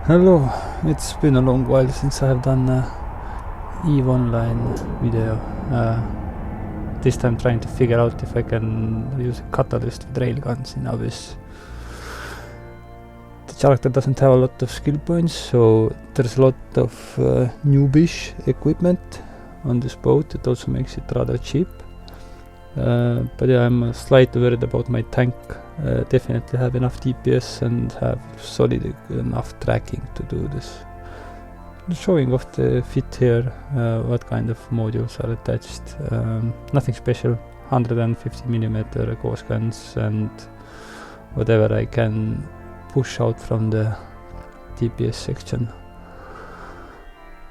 Hello, it's been a long while since I have done a EVE Online video. This time trying to figure out if I can use a catalyst with railguns in Abyss. The character doesn't have a lot of skill points, so there's a lot of newbie-ish equipment on this boat. It also makes it rather cheap. But yeah, I'm slightly worried about my tank. Definitely have enough DPS and have solid enough tracking to do this. Showing off the fit here, what kind of modules are attached. Nothing special, 150mm ghost guns and whatever I can push out from the DPS section.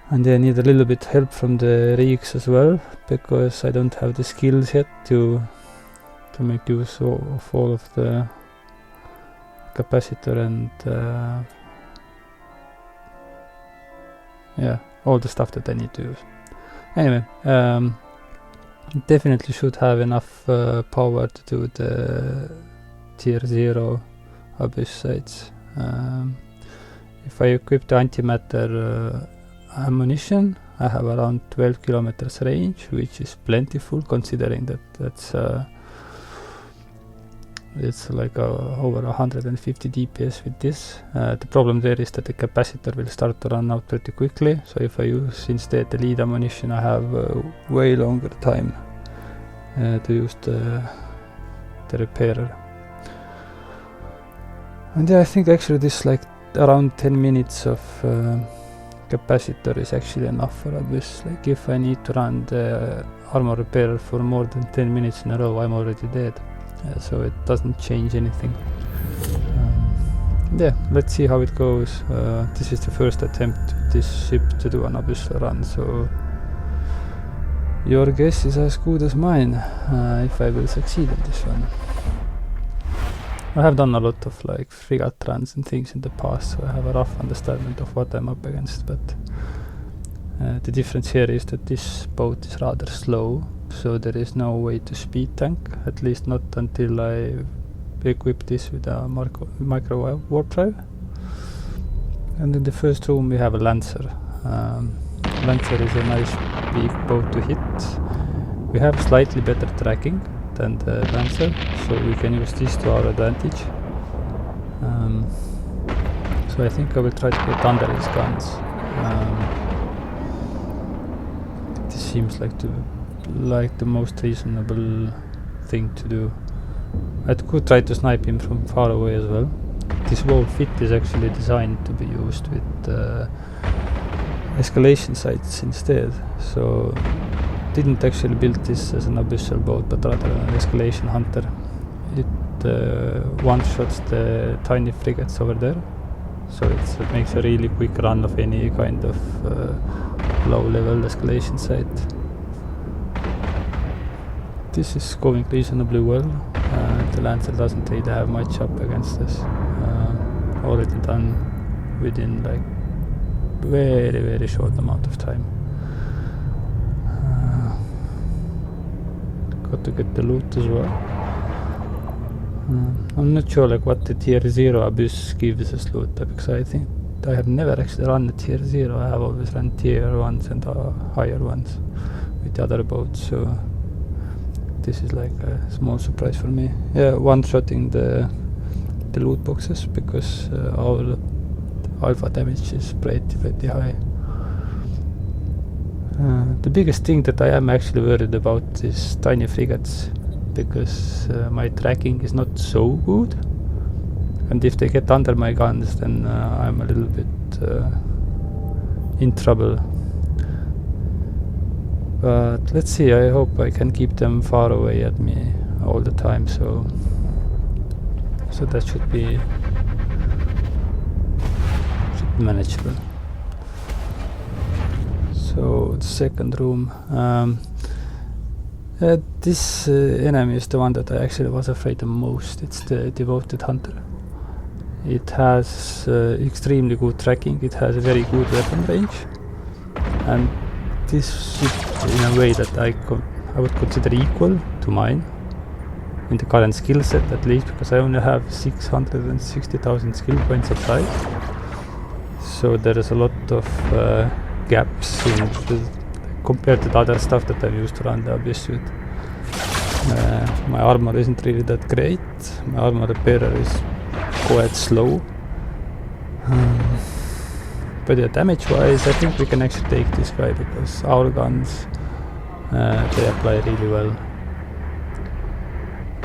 And I need a little bit help from the rigs as well, because I don't have the skills yet to make use of all of the capacitor and yeah, all the stuff that I need to use. Anyway, definitely should have enough power to do the tier 0 Abyss sites. If I equip the antimatter ammunition, I have around 12 kilometers range, which is plentiful considering that it's like over 150 DPS with this. The problem there is that the capacitor will start to run out pretty quickly, so if I use instead the lead ammunition, I have way longer time to use the repairer. And yeah, I think actually this like around 10 minutes of capacitor is actually enough for Abyss. Like if I need to run the armor repairer for more than 10 minutes in a row, I'm already dead. So it doesn't change anything. Yeah, let's see how it goes. This is the first attempt with this ship to do an Abyssal run, so your guess is as good as mine if I will succeed in this one. I have done a lot of like frigate runs and things in the past, so I have a rough understanding of what I'm up against, but the difference here is that this boat is rather slow, so there is no way to speed tank, at least not until I equip this with a micro warp drive. And in the first room we have a Lancer. Lancer is a nice big boat to hit. We have slightly better tracking than the Lancer, so we can use this to our advantage. So I think I will try to get under his guns. This seems like the most reasonable thing to do. I could try to snipe him from far away as well. This whole fit is actually designed to be used with escalation sites instead, so didn't actually build this as an abyssal boat, but rather an escalation hunter. It one-shots the tiny frigates over there, so it makes a really quick run of any kind of low-level escalation site. This is going reasonably well. The Lancer doesn't really have much up against this. Already done within like very short amount of time. Got to get the loot as well. I'm not sure like what the tier 0 Abyss gives as loot, because I think I have never actually run the tier 0. I have always run tier 1s and higher ones with the other boats, so this is like a small surprise for me. Yeah, one-shotting the loot boxes, because our alpha damage is pretty high. The biggest thing that I am actually worried about is tiny frigates, because my tracking is not so good, and if they get under my guns, then I'm a little bit in trouble. But let's see, I hope I can keep them far away at me all the time, so that should be manageable. So the second room, this enemy is the one that I actually was afraid the most. It's the devoted hunter. It has extremely good tracking, it has a very good weapon range, and this ship in a way that I would consider equal to mine in the current skill set, at least, because I only have 660,000 skill points applied. so there is a lot of gaps in compared to the other stuff that I've used to run the Abyss suit. My armor isn't really that great. My armor repairer is quite slow. But yeah, damage wise I think we can actually take this guy because our guns they apply really well.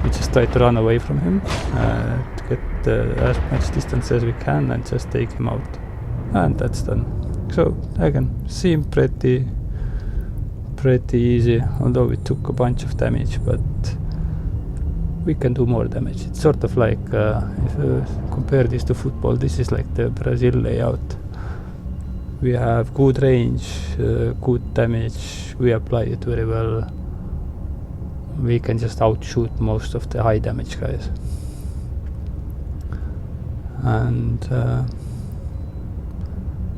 We just try to run away from him to get as much distance as we can and just take him out, and that's done. So again, seemed pretty easy, although we took a bunch of damage, but we can do more damage. It's sort of like if you compare this to football, this is like the Brazil layout. We have good range, good damage, we apply it very well. We can just outshoot most of the high damage guys. And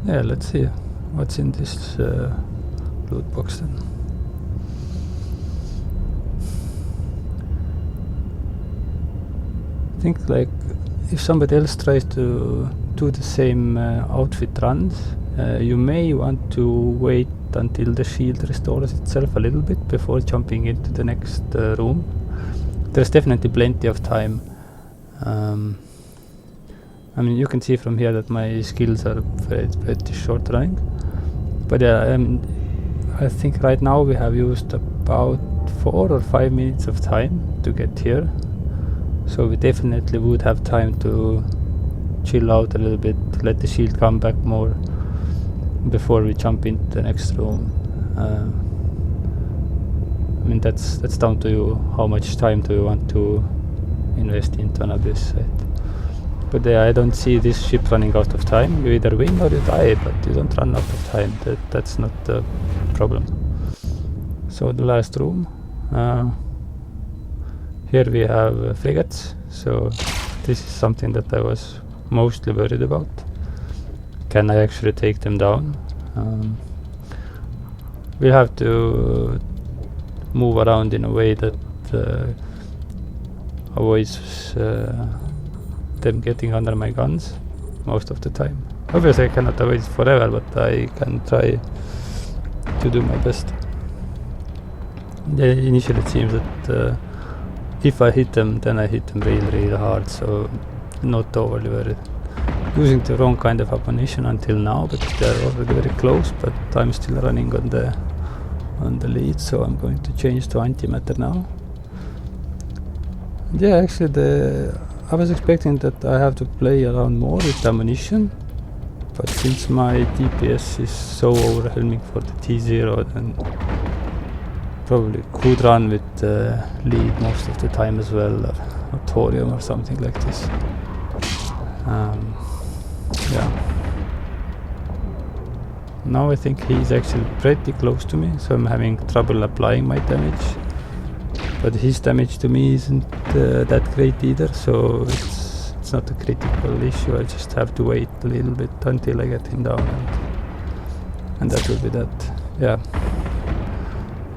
yeah, let's see what's in this loot box then. I think like if somebody else tries to do the same outfit runs, you may want to wait until the shield restores itself a little bit before jumping into the next room. There's definitely plenty of time. I mean, you can see from here that my skills are pretty short running, but I think right now we have used about 4 or 5 minutes of time to get here, so we definitely would have time to chill out a little bit, let the shield come back more before we jump into the next room. I mean, that's down to you. How much time do you want to invest into an Abyss site? But I don't see this ship running out of time. You either win or you die, but you don't run out of time. That's not the problem. So the last room. Here we have frigates. So this is something that I was mostly worried about. Can I actually take them down? We'll have to move around in a way that avoids them getting under my guns most of the time. Obviously I cannot avoid it forever, but I can try to do my best. Initially it seems that if I hit them, then I hit them really hard, so not overly worried. Using the wrong kind of ammunition until now because they are already very close, but I'm still running on the lead, so I'm going to change to antimatter now. Yeah, actually I was expecting that I have to play around more with ammunition, but since my DPS is so overwhelming for the T0, then probably could run with the lead most of the time as well, or thorium or something like this. Yeah. Now I think he's actually pretty close to me, so I'm having trouble applying my damage. But his damage to me isn't that great either, so it's not a critical issue. I just have to wait a little bit until I get him down, and that will be that. Yeah.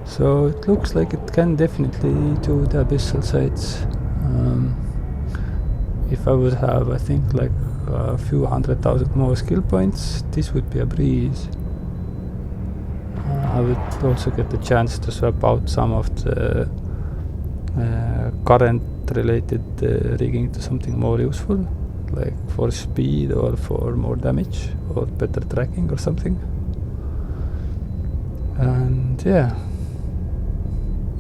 So it looks like it can definitely do the abyssal sites. If I would have, I think, like a few 100,000 more skill points, this would be a breeze. I would also get the chance to swap out some of the current related rigging to something more useful, like for speed or for more damage or better tracking or something. And yeah,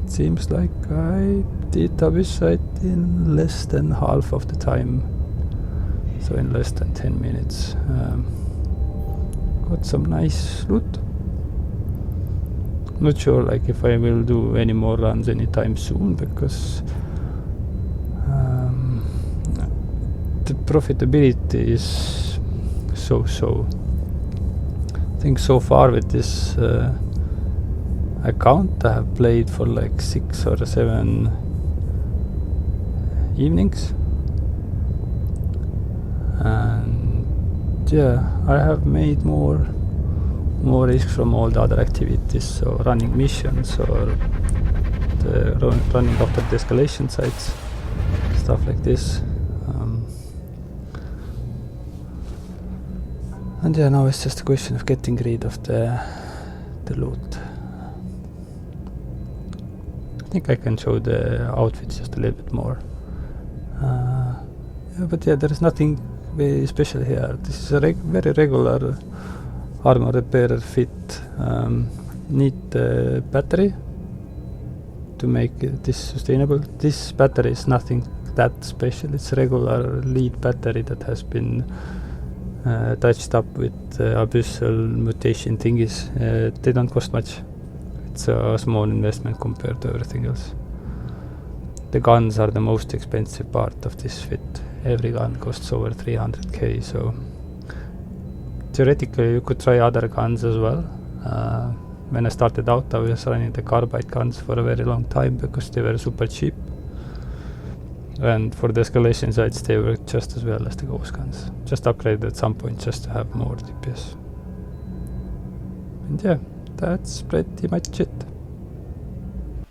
it seems like I did Abyss site in less than half of the time, so in less than 10 minutes. Got some nice loot. Not sure like if I will do any more runs anytime soon, because the profitability is so. I think so far with this account I have played for like 6 or 7 evenings, and yeah, I have made more risks from all the other activities, so running missions or running after the escalation sites, stuff like this. And yeah, now it's just a question of getting rid of the loot. I think I can show the outfits just a little bit more. Yeah, but yeah, there is nothing very special here. This is a very regular armor repairer fit. Need the battery to make this sustainable. This battery is nothing that special. It's a regular lead battery that has been touched up with abyssal mutation thingies. They don't cost much. It's a small investment compared to everything else. The guns are the most expensive part of this fit. Every gun costs over 300k, so theoretically you could try other guns as well. When I started out, I was running the carbide guns for a very long time because they were super cheap. And for the escalation sites, they work just as well as the ghost guns. Just upgraded at some point just to have more DPS. And yeah, that's pretty much it.